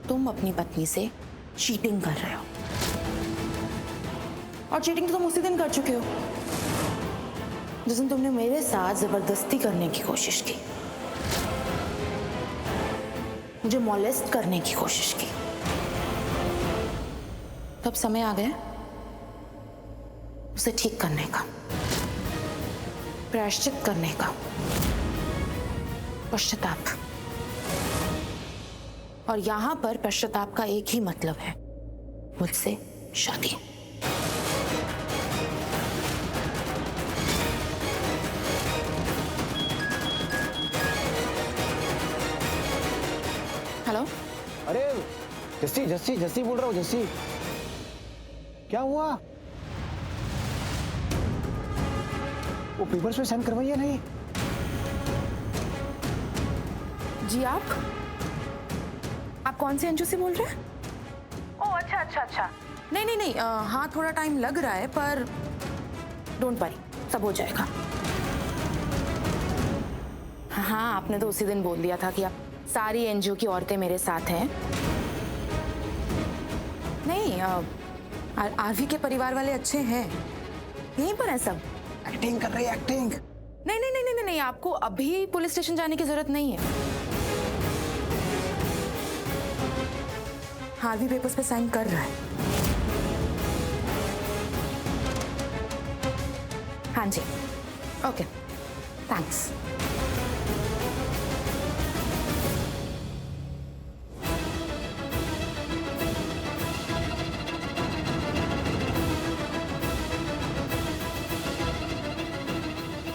तुम अपनी पत्नी से चीटिंग कर रहे हो, और चीटिंग तो तुम उसी दिन कर चुके हो जिस दिन तुमने मेरे साथ जबरदस्ती करने की कोशिश की, मुझे मॉलेस्ट करने की कोशिश की। तब समय आ गया उसे ठीक करने का, प्रायश्चित करने का, पश्चाताप। और यहां पर पश्चाताप का एक ही मतलब है, मुझसे शादी। हेलो। अरे जस्सी जस्सी जस्सी बोल रहा हूँ, जस्सी क्या हुआ? वो पेपर्स पे साइन करवाइए नहीं? जी आप कौन से अंजू से बोल रहे हैं? ओह अच्छा अच्छा अच्छा, नहीं नहीं नहीं, हाँ थोड़ा टाइम लग रहा है, पर डोंट वरी, सब हो जाएगा। हाँ, आपने तो उसी दिन बोल दिया था कि आप सारी एनजीओ की औरतें मेरे साथ हैं। नहीं, आरवी के परिवार वाले अच्छे हैं, यहीं पर है सब। एक्टिंग कर रही है, एक्टिंग। नहीं नहीं नहीं नहीं नहीं, आपको अभी पुलिस स्टेशन जाने की जरूरत नहीं है। आरवी पेपर्स पे साइन कर रहा है। हाँ जी, ओके, थैंक्स।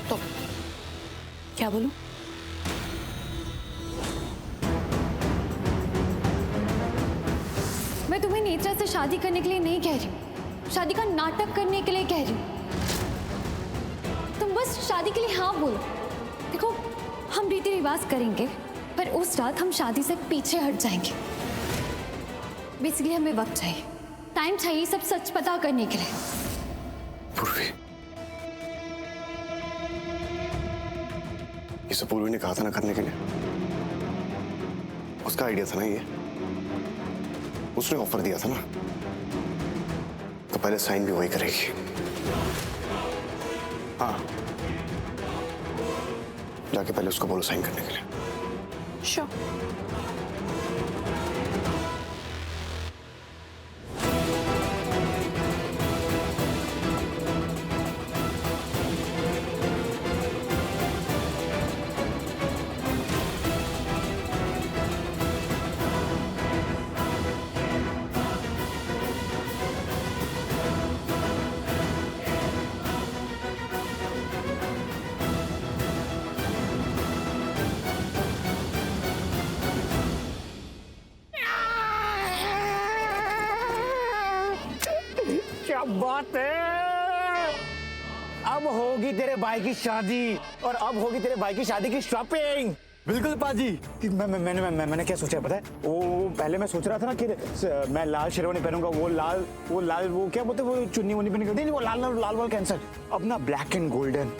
तो क्या बोलूं? मैं तुम्हें नेत्रा से शादी करने के लिए नहीं कह रही हूँ, शादी का नाटक करने के लिए कह रही हूँ। तुम बस शादी के लिए हाँ बोलो। देखो, हम रीति रिवाज करेंगे, पर उस रात हम शादी से पीछे हट जाएंगे। बेसिकली हमें वक्त चाहिए, टाइम चाहिए सब सच पता करने के लिए। पूर्वी, ये सब पूर्वी ने कहा था ना करने के लिए, उसका आइडिया था ना ये, उसने ऑफर दिया था ना, तो पहले साइन भी वही करेगी। हाँ, जाके पहले उसको बोलो साइन करने के लिए। श्योर। क्या बात है, अब होगी तेरे भाई की शादी, और अब होगी तेरे भाई की शादी की शॉपिंग। बिल्कुल पाजी। कि मैंने क्या सोचा पता है? वो पहले मैं सोच रहा था ना कि मैं लाल शेरवानी पहनूंगा, वो क्या बोलते हैं, वो चुन्नी वुन्नी पहन के, वो लाल वाल कैंसर। अब ना ब्लैक एंड गोल्डन,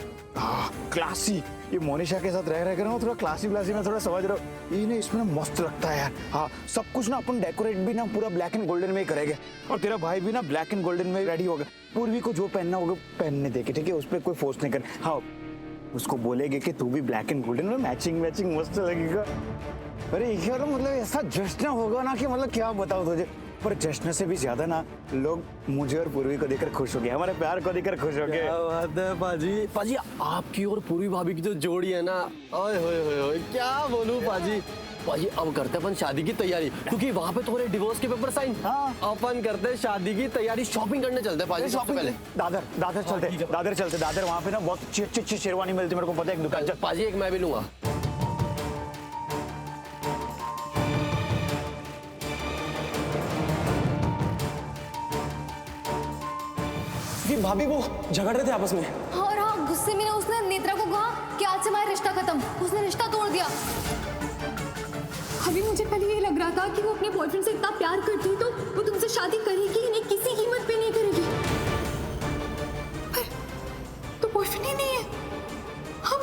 क्लासी। ये मोनिशा के साथ रह कर ना थोड़ा क्लासी मैं थोड़ा समझ रहा हूँ, ये ना इसमें ना मस्त लगता है यार। हाँ, सब कुछ ना अपन डेकोरेट भी ना पूरा ब्लैक एंड गोल्डन में ही करेंगे, और तेरा भाई भी ना ब्लैक एंड गोल्डन में रेडी होगा। पूर्वी को जो पहनना होगा पहनने देके, ठीक है? उस पर कोई फोर्स नहीं कर। हाँ, उसको बोलेगे कि तू भी ब्लैक एंड गोल्डन में मैचिंग मस्त लगेगा। अरे ये मतलब ऐसा जश्न होगा ना कि मतलब क्या बताओ तुझे। पर जश्न से भी ज्यादा ना लोग मुझे और पूर्वी को देखकर खुश हो गए, हमारे प्यार को देखकर खुश हो गए। क्या बात है पाजी। पाजी आपकी और पूर्वी भाभी की जो जोड़ी है ना, ओए होए क्या बोलूं पाजी। पाजी अब करते अपन शादी की तैयारी, क्योंकि वहाँ पे तुम्हारे डिवोर्स के पेपर साइन। हाँ, अपन करते शादी की तैयारी, शॉपिंग करने चलते पाजी। सबसे पहले दादर चलते। दादर वहाँ पे ना बहुत अच्छी शेरवानी मिलती है, मेरे को पता है एक दुकान। पाजी एक मैं भी लूंगा। भाभी वो झगड़ रहे थे आपस में। और हाँ, गुस्से में ना उसने नेत्रा को कहा कि आज से हमारा रिश्ता खत्म। उसने रिश्ता तोड़ दिया। अभी मुझे पहले ये लग रहा था कि वो अपने बॉयफ्रेंड से इतना प्यार करती है तो वो तुमसे शादी करेगी ही नहीं, किसी कीमत पे नहीं करेगी। पर तो बॉयफ्रेंड ही नहीं है। हम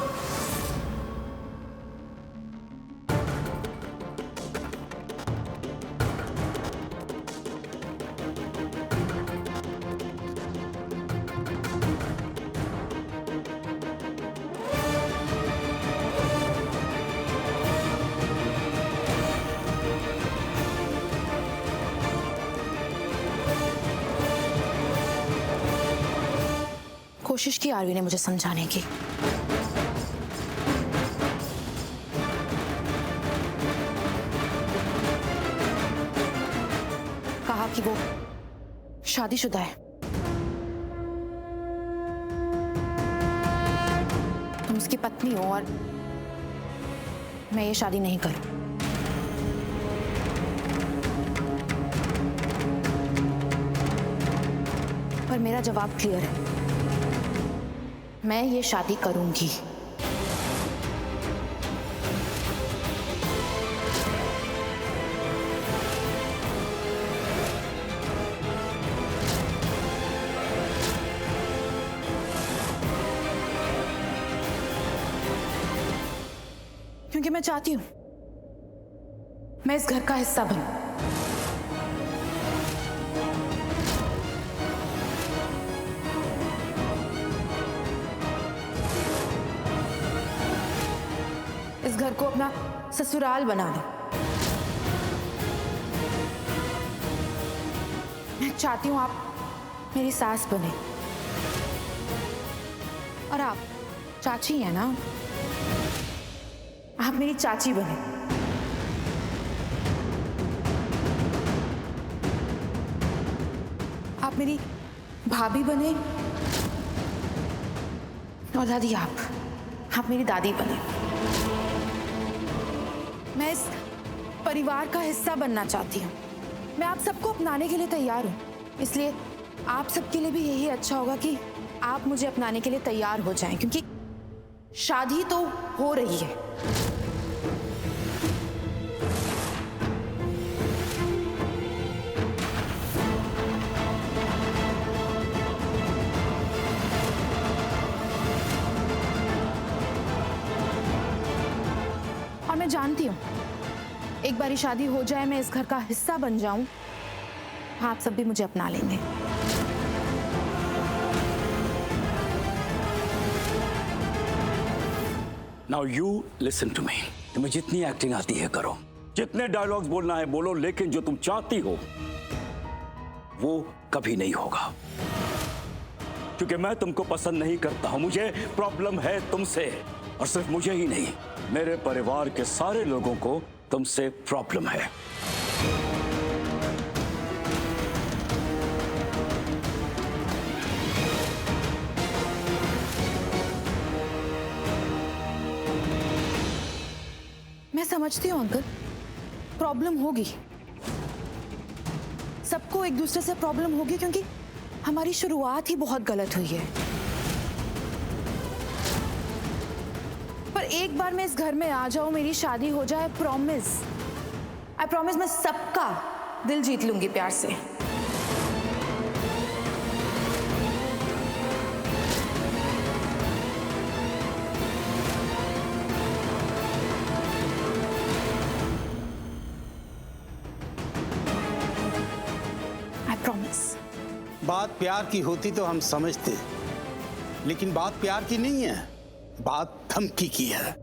कोशिश की आरवी ने मुझे समझाने की, कहा कि वो शादीशुदा है, तुम उसकी पत्नी हो और मैं ये शादी नहीं करूं। पर मेरा जवाब क्लियर है, मैं ये शादी करूंगी। क्योंकि मैं चाहती हूं मैं इस घर का हिस्सा बनूं। इस घर को अपना ससुराल बना दूं। मैं चाहती हूं आप मेरी सास बने और आप चाची हैं ना, आप मेरी चाची बने। आप मेरी भाभी बने और दादी आप मेरी दादी बने। मैं इस परिवार का हिस्सा बनना चाहती हूँ। मैं आप सबको अपनाने के लिए तैयार हूँ, इसलिए आप सबके लिए भी यही अच्छा होगा कि आप मुझे अपनाने के लिए तैयार हो जाएं, क्योंकि शादी तो हो रही है। और मैं जानती हूँ एक बारी शादी हो जाए, मैं इस घर का हिस्सा बन जाऊं, आप सब भी मुझे अपना लेंगे। Now you listen to me. तुम्हें जितनी एक्टिंग आती है करो, जितने डायलॉग्स बोलना है बोलो, लेकिन जो तुम चाहती हो वो कभी नहीं होगा, क्योंकि मैं तुमको पसंद नहीं करता हूं। मुझे प्रॉब्लम है तुमसे, और सिर्फ मुझे ही नहीं, मेरे परिवार के सारे लोगों को तुमसे प्रॉब्लम है। मैं समझती हूँ अंकल, प्रॉब्लम होगी, सबको एक दूसरे से प्रॉब्लम होगी, क्योंकि हमारी शुरुआत ही बहुत गलत हुई है। पर एक बार मैं इस घर में आ जाऊं, मेरी शादी हो जाए, आई प्रॉमिस मैं सबका दिल जीत लूंगी प्यार से। I promise. बात प्यार की होती तो हम समझते, लेकिन बात प्यार की नहीं है, बात धमकी की है।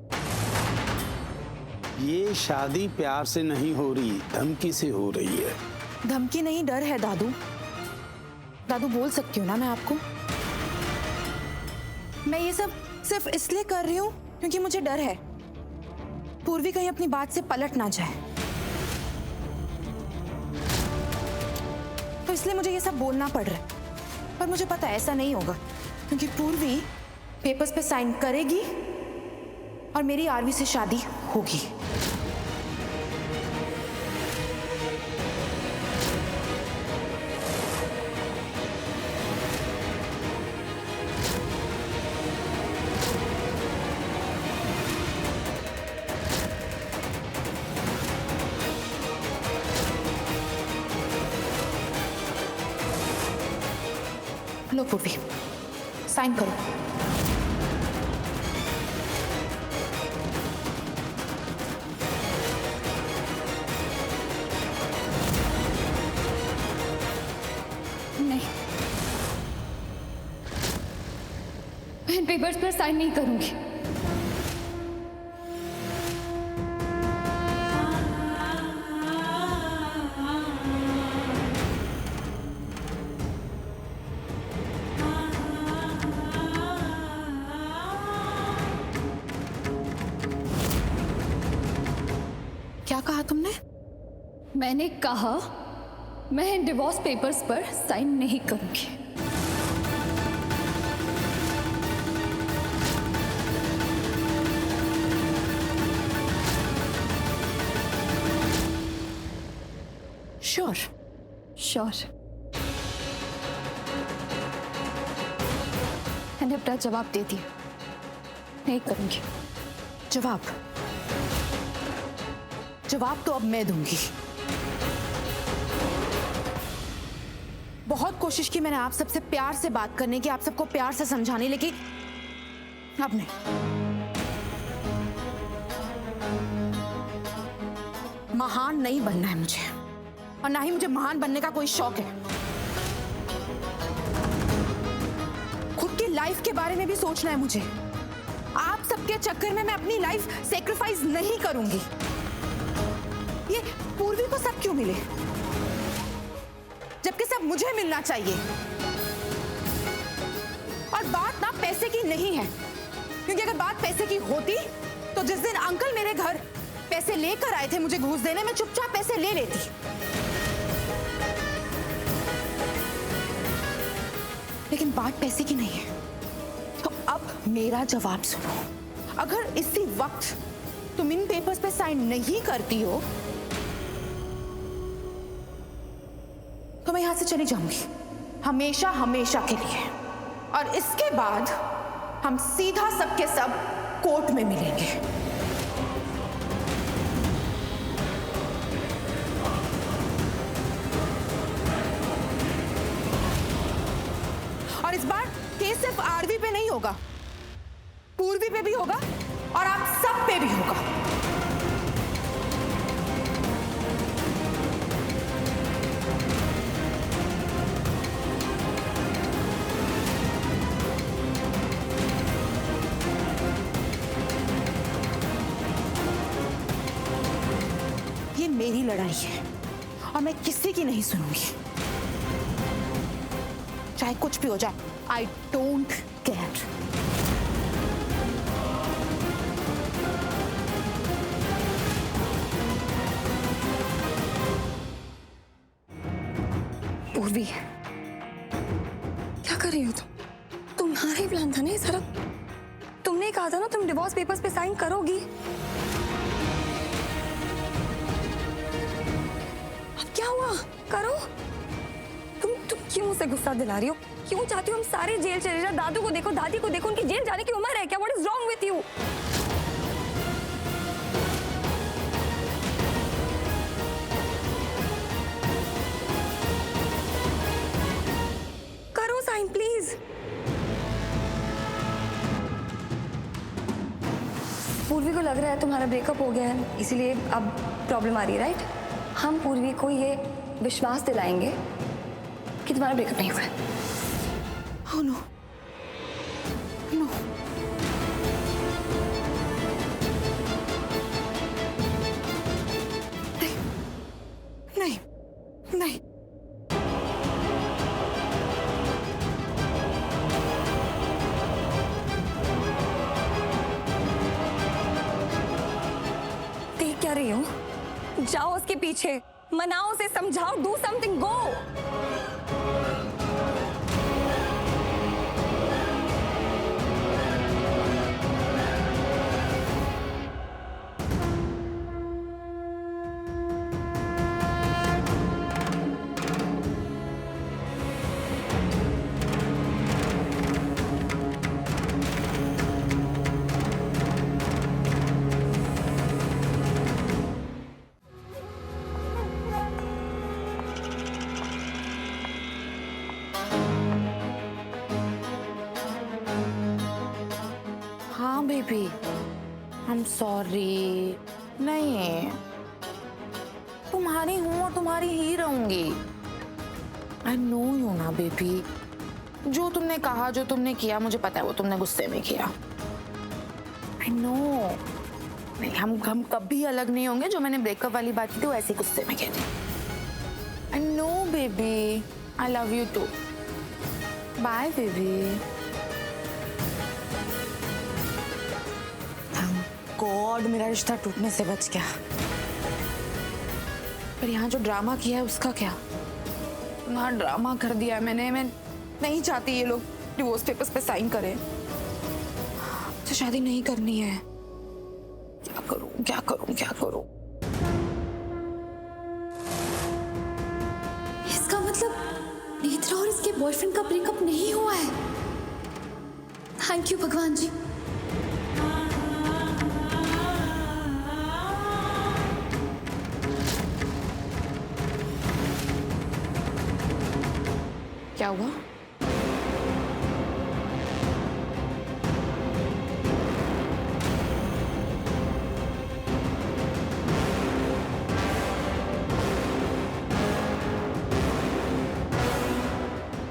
ये शादी प्यार से नहीं हो रही, धमकी से हो रही है। धमकी नहीं, डर है दादू। दादू बोल सकती हूँ ना मैं आपको, मैं ये सब सिर्फ इसलिए कर रही हूँ क्योंकि मुझे डर है पूर्वी कहीं अपनी बात से पलट ना जाए, तो इसलिए मुझे ये सब बोलना पड़ रहा है। पर मुझे पता है ऐसा नहीं होगा, क्योंकि पूर्वी पेपर्स पे साइन करेगी और मेरी आरवी से शादी होगी। लो पूर्वी, साइन करो। नहीं, मैं इन पेपर्स पर साइन नहीं करूंगी। तुमने? मैंने कहा मैं डिवोर्स पेपर्स पर साइन नहीं करूंगी। श्योर? श्योर। मैंने अपना जवाब दे दिया, नहीं करूंगी। जवाब तो अब मैं दूंगी। बहुत कोशिश की मैंने आप सबसे प्यार से बात करने की, आप सबको प्यार से समझाने, लेकिन अब नहीं। महान नहीं बनना है मुझे, और ना ही मुझे महान बनने का कोई शौक है। खुद की लाइफ के बारे में भी सोचना है मुझे। आप सबके चक्कर में मैं अपनी लाइफ सेक्रीफाइस नहीं करूंगी। ये पूर्वी को सब क्यों मिले, जबकि सब मुझे मिलना चाहिए। और बात ना पैसे की नहीं है, क्योंकि अगर बात पैसे की होती तो जिस दिन अंकल मेरे घर पैसे लेकर आए थे मुझे घूस देने, मैं चुपचाप पैसे ले लेती। लेकिन बात पैसे की नहीं है। तो अब मेरा जवाब सुनो। अगर इसी वक्त तुम इन पेपर्स पे साइन नहीं करती हो तो मैं यहां से चली जाऊंगी, हमेशा हमेशा के लिए। और इसके बाद हम सीधा सबके सब कोर्ट में मिलेंगे। और इस बार केस सिर्फ आरवी पे नहीं होगा, पूर्वी पे भी होगा और आप सब पे भी होगा। ये मेरी लड़ाई है और मैं किसी की नहीं सुनूंगी, चाहे कुछ भी हो जाए। I don't care. पूर्वी, क्या कर रही हो तुम? तुम्हारा ही प्लान था ना ये सारा। तुमने कहा था ना तुम डिवोर्स पेपर्स पे साइन करोगी। अब क्या हुआ? करो। तुम क्यों मुझसे गुस्सा दिला रही हो? क्यों चाहती हो हम सारे जेल चले जाए? दादू को देखो, दादी को देखो, उनकी जेल जाने की उम्र है क्या? What is wrong with you? करो साइन प्लीज। पूर्वी को लग रहा है तुम्हारा ब्रेकअप हो गया है, इसीलिए अब प्रॉब्लम आ रही है, राइट? हम पूर्वी को ये विश्वास दिलाएंगे कि तुम्हारा ब्रेकअप नहीं हुआ है। Oh no. No. नहीं, नहीं, नहीं। देख क्या रही हो? जाओ उसके पीछे, मनाओ उसे, समझाओ, डू समथिंग, गो। हाँ बेबी, आई एम सॉरी। नहीं, तुम्हारी हूँ और तुम्हारी ही रहूंगी। आई नो यू ना बेबी। जो तुमने कहा, जो तुमने किया, मुझे पता है वो तुमने गुस्से में किया। I know. नहीं, हम कभी अलग नहीं होंगे। जो मैंने ब्रेकअप वाली बात की थी वो ऐसे गुस्से में कह दी। I know baby, I love you too. Bye baby. God, मेरा रिश्ता टूटने से बच गया। पर यहाँ जो ड्रामा किया है उसका क्या? ना ड्रामा कर दिया है मैंने। मैं नहीं चाहती ये लोग डिवोर्स पेपर्स पे साइन करें। मुझे शादी नहीं करनी है। क्या करूं क्या करूं क्या करूं? इसका मतलब नेत्रा और इसके बॉयफ्रेंड का ब्रेकअप नहीं हुआ है। थैंक यू भगवान जी। क्या हुआ?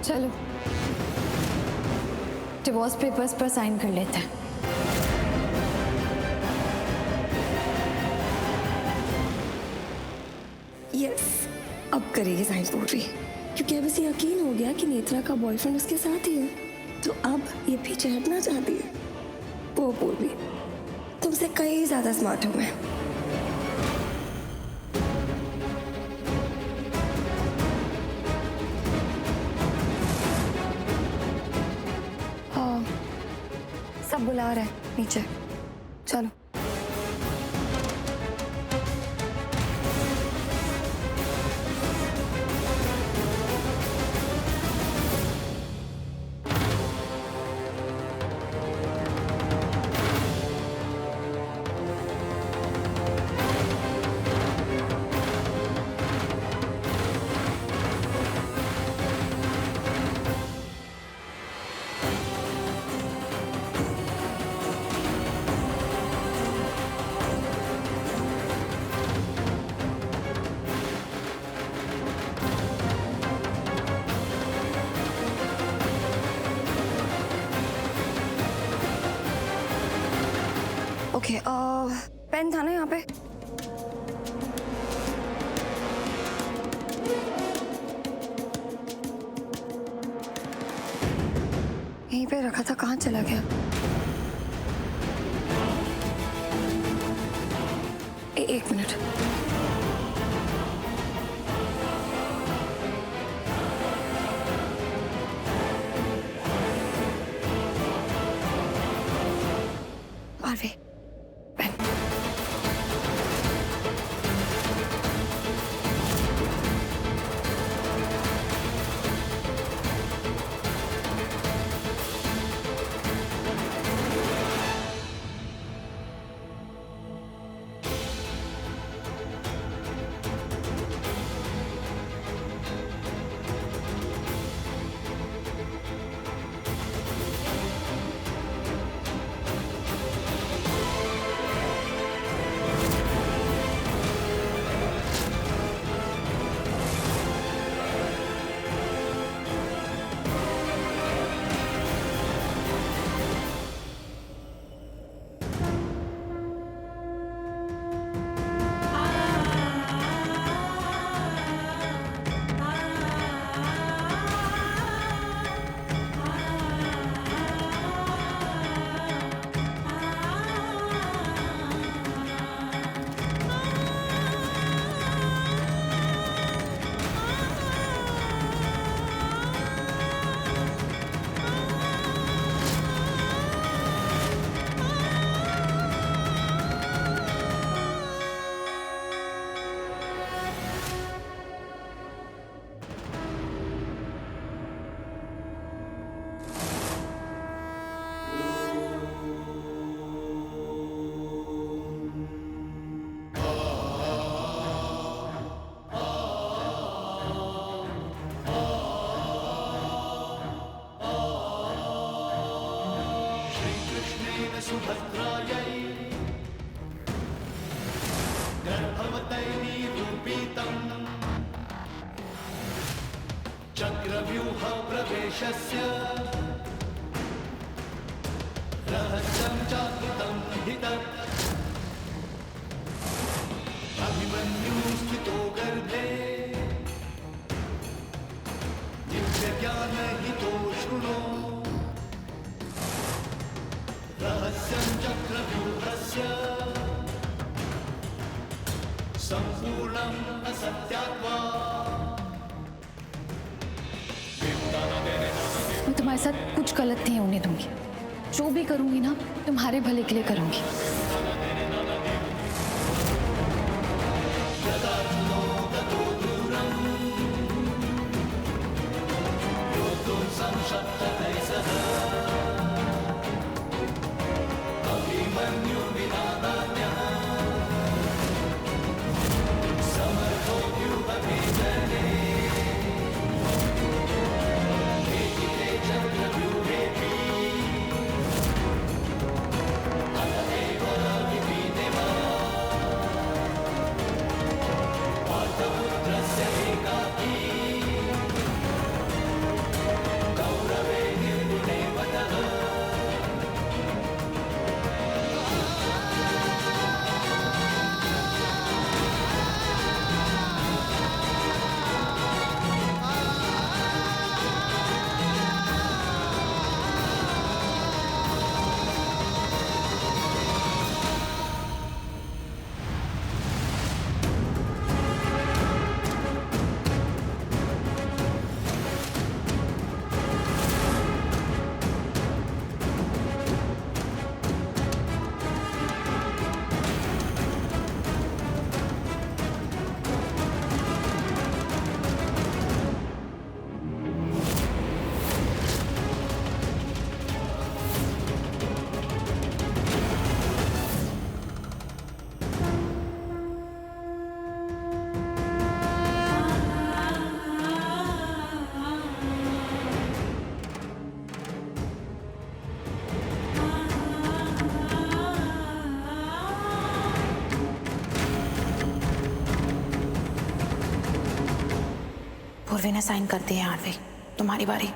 चलो डिवोर्स पेपर्स पर साइन कर लेते हैं। यस, अब करेगी साइंस पूरी, क्योंकि अब इसे यकीन हो गया कि नेत्रा का बॉयफ्रेंड उसके साथ ही है। तो अब ये पीछे हटना चाहती है। वो पूर्वी तुमसे कहीं ज्यादा स्मार्ट हूं मैं। सब बुला रहे हैं नीचे, चलो। ओके, पेन था ना यहाँ पे? यहीं पे रखा था, कहाँ चला गया? एक मिनट। पार्वे, चक्रव्यूहप्रवेशस्य रहस्यं चाकृतं हितम् अभिमन्युस्थितो गर्भे दिव्यज्ञानहितो शृणु रहस्यं चक्रव्यूहस्य सम्पूर्णम् मैं तुम्हारे साथ कुछ गलत नहीं होने दूंगी। जो भी करूंगी ना, तुम्हारे भले के लिए करूंगी। पूर्वी ने साइन कर दिए आरवी, तुम्हारी बारी।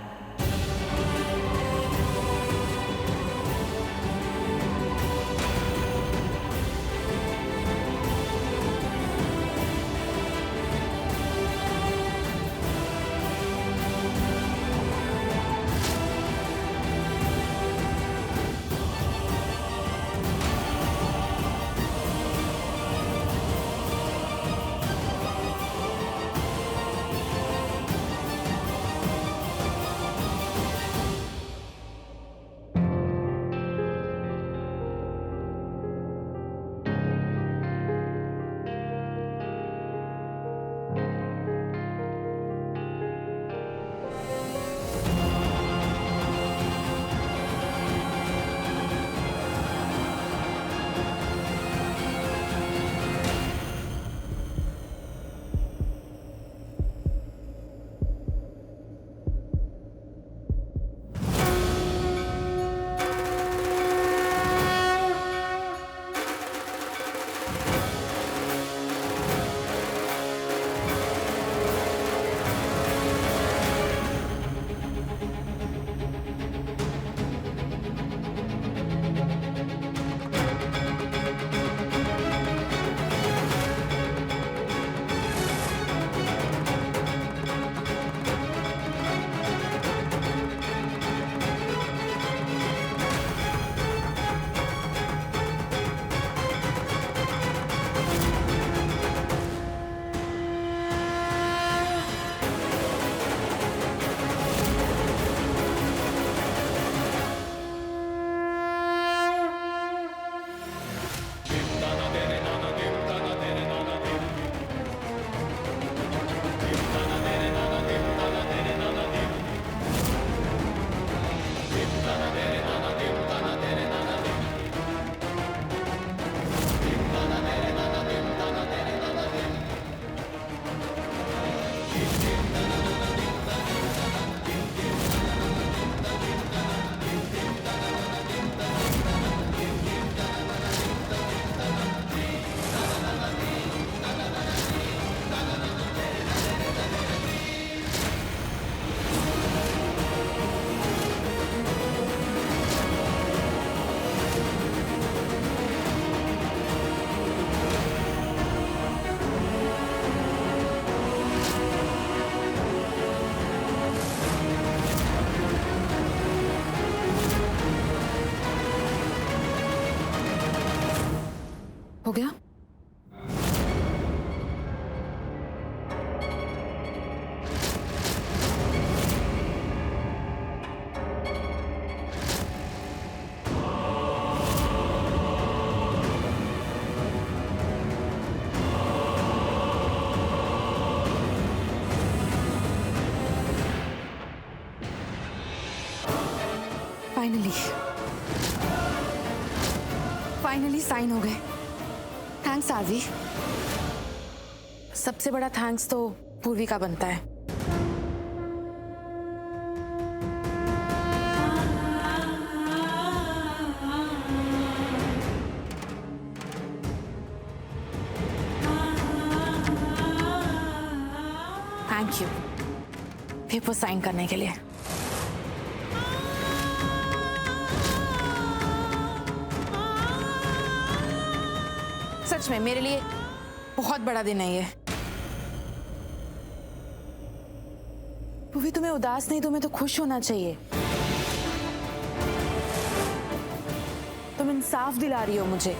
फाइनली साइन हो गए। थैंक्स आरवी। सबसे बड़ा थैंक्स तो पूर्वी का बनता है। थैंक यू पेपर साइन करने के लिए। सच में मेरे लिए बहुत बड़ा दिन है ये। पूवी तुम्हें उदास नहीं, तुम्हें तो खुश होना चाहिए। तुम इंसाफ दिला रही हो मुझे।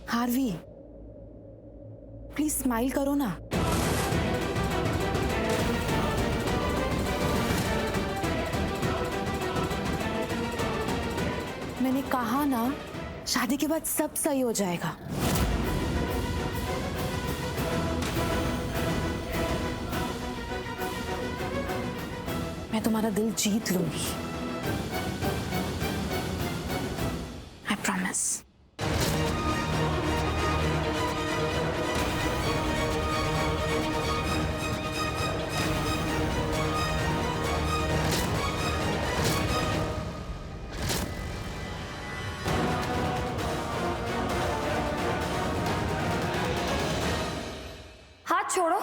हार्वी प्लीज स्माइल करो ना। मैंने कहा ना, शादी के बाद सब सही हो जाएगा। मैं तुम्हारा दिल जीत लूंगी। I promise. हाथ छोड़ो।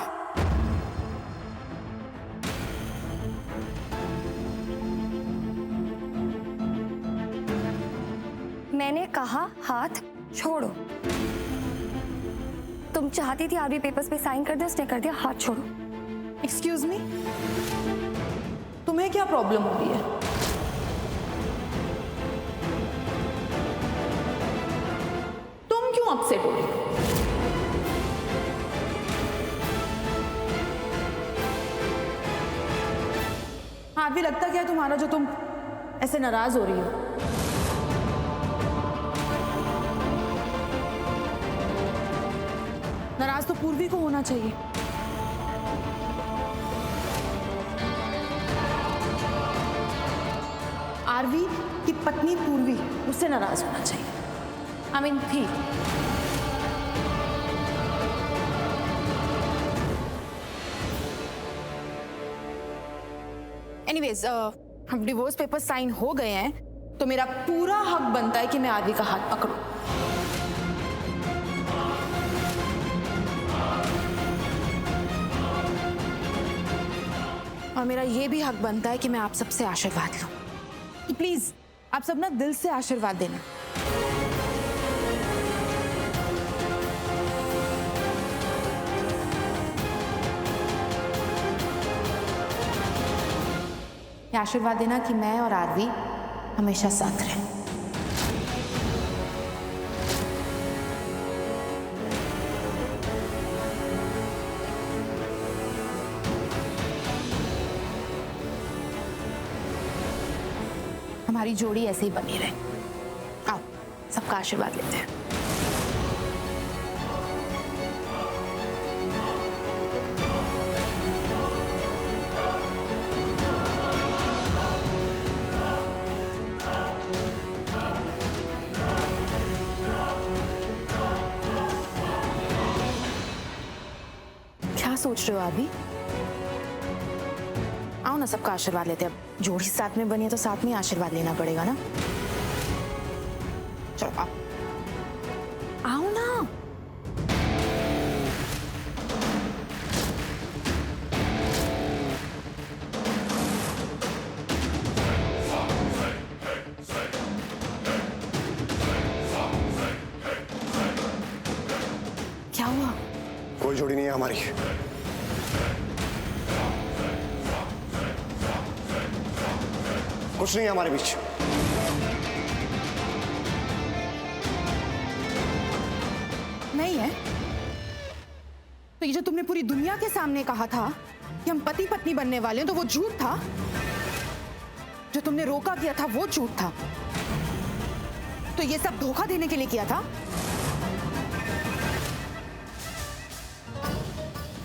मैंने कहा हाथ छोड़ो। तुम चाहती थी आरवी पेपर्स पे साइन कर दे, उसने कर दिया। हाथ छोड़ो। एक्सक्यूज मी, तुम्हें क्या प्रॉब्लम हो रही है? तुम क्यों अपसेट हो रही हो? हाँ भी लगता क्या है तुम्हारा जो तुम ऐसे नाराज हो रही हो? नाराज तो पूर्वी को होना चाहिए। आरवी की पत्नी पूर्वी, उससे नाराज होना चाहिए। आई मीन थी। एनीवेज, हम डिवोर्स पेपर साइन हो गए हैं तो मेरा पूरा हक बनता है कि मैं आरवी का हाथ पकड़ूं। और मेरा ये भी हक बनता है कि मैं आप सबसे आशीर्वाद लूं। तो प्लीज आप सब ना दिल से आशीर्वाद देना। ये आशीर्वाद देना कि मैं और आरवी हमेशा साथ रहें। हमारी जोड़ी ऐसे ही बनी रहे। आओ सबका आशीर्वाद लेते हैं। क्या सोच रहे हो अभी? आओ ना सबका आशीर्वाद लेते हैं। अब जोड़ी साथ में बनी है तो साथ में आशीर्वाद लेना पड़ेगा ना। चलो आओ, आओ ना। क्या हुआ? कोई जोड़ी नहीं है हमारी। कुछ नहीं है हमारे बीच। नहीं है तो ये जो तुमने पूरी दुनिया के सामने कहा था कि हम पति पत्नी बनने वाले हैं, तो वो झूठ था। जो तुमने रोका किया था वो झूठ था। तो ये सब धोखा देने के लिए किया था।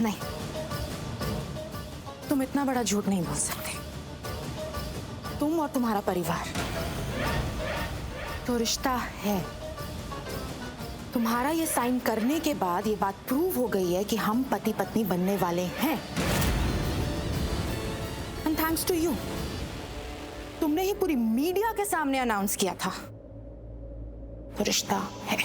नहीं, तुम इतना बड़ा झूठ नहीं बोल सकते। तुम और तुम्हारा परिवार तो रिश्ता है। तुम्हारा ये साइन करने के बाद ये बात प्रूव हो गई है कि हम पति पत्नी बनने वाले हैं। एंड थैंक्स टू यू, तुमने ही पूरी मीडिया के सामने अनाउंस किया था, तो रिश्ता है।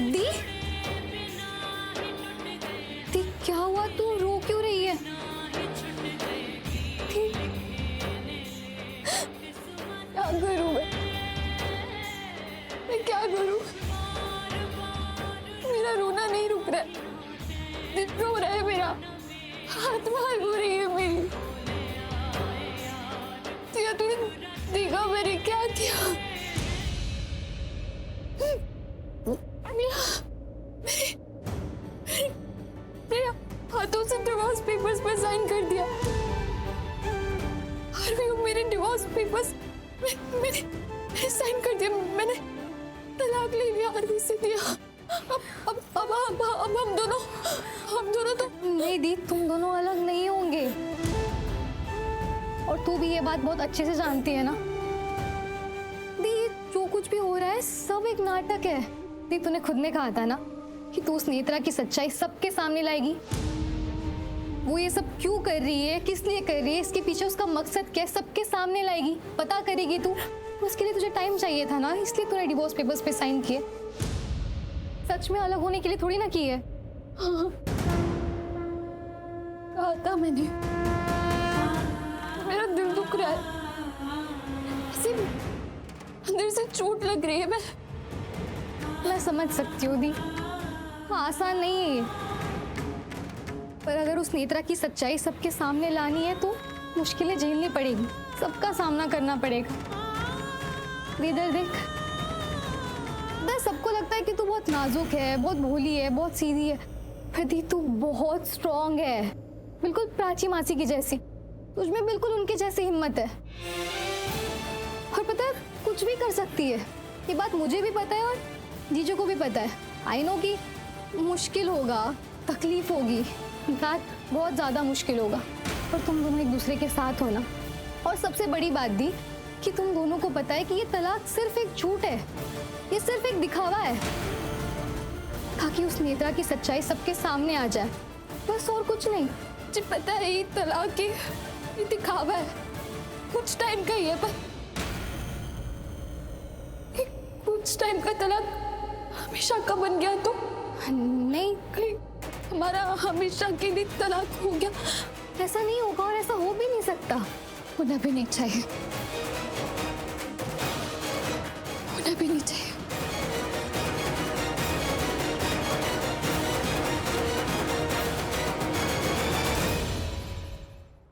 दी, दी क्या हुआ? तू रो क्यों रही है? क्या करूं मैं क्या करूं? मेरा रोना नहीं रुक रहा है, दिल रो रहा है मेरा, आत्मा रो रही है मेरी। क्या तूने देखा मैंने क्या किया? मेरे हाथों से डिवोर्स पेपर्स पर साइन कर दिया, और भी मेरे डिवोर्स पेपर्स मैंने साइन कर दिया, मैंने तलाक ले लिया, आरवी से दिया। अब हम दोनों तो नहीं दी, तुम दोनों अलग नहीं होंगे, और तू भी ये बात बहुत अच्छे से जानती है ना दी। जो कुछ भी हो रहा है सब एक नाटक है दी। तूने खुद ने कहा था ना कि तू उस नेत्रा की सच्चाई सबके सामने लाएगी। वो ये सब क्यों कर रही है, किस लिए कर रही है, इसके पीछे उसका मकसद क्या है, सबके सामने लाएगी, पता करेगी तू। उसके लिए तुझे टाइम चाहिए था ना, इसलिए तूने डिवोर्स पेपर्स पे साइन किए। सच में अलग होने के लिए थोड़ी ना की है। हाँ, कहा था मैंने। मेरा दिल दुख रहा है, अंदर से चोट लग रही है। मैं समझ सकती हूँ दी, आसान नहीं है ये, पर अगर उस नेत्रा की सच्चाई सबके सामने लानी है तो मुश्किलें झेलनी पड़ेगी, सबका सामना करना पड़ेगा। इधर देख, सबको लगता है कि तू बहुत नाजुक है, बहुत भोली है, बहुत सीधी है, पर दी तू बहुत स्ट्रांग है, बिल्कुल प्राची मासी की जैसी। तुझमें बिल्कुल उनके जैसी हिम्मत है, और पता है कुछ भी कर सकती है। ये बात मुझे भी पता है और जीजू को भी पता है। आई नो कि मुश्किल होगा, तकलीफ होगी, बात बहुत ज़्यादा मुश्किल होगा, पर तुम दोनों एक दूसरे के साथ हो ना। और सबसे बड़ी बात दी कि तुम दोनों को पता है कि ये तलाक सिर्फ एक झूठ है, ये सिर्फ एक दिखावा है, ताकि उस नेत्रा की सच्चाई सबके सामने आ जाए, बस और कुछ नहीं। मुझे पता है ये तलाक ये दिखावा है, कुछ टाइम का ही है, पर कुछ टाइम का तलाक हमेशा का बन गया तो नहीं, हमारा हमेशा के लिए तलाक हो गया, ऐसा नहीं होगा और ऐसा हो भी नहीं सकता, होना भी नहीं चाहिए, होना भी नहीं चाहिए।